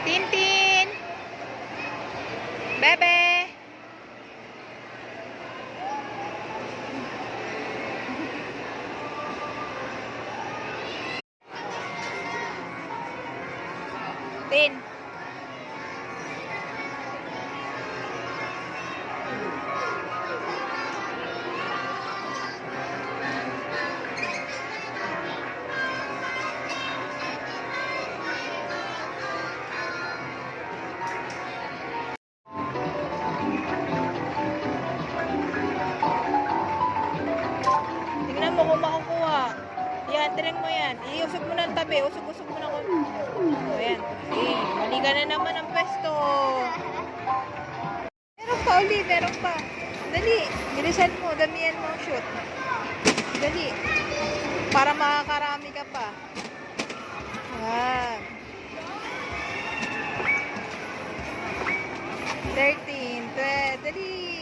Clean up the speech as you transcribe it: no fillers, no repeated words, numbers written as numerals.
Tintin! Bebe! Tin! Tingnan mo kung makukuha. Yan, tiring mo yan. Iusog mo ng tabi. Usog-usog mo na kung... O, yan. Okay. Mali ka na naman ang pesto. Meron pa, Oli. Meron pa. Dali. Bilisan mo. Damihan mo ang shoot. Dali. Para makakarami ka pa. Yan. 13. Dali.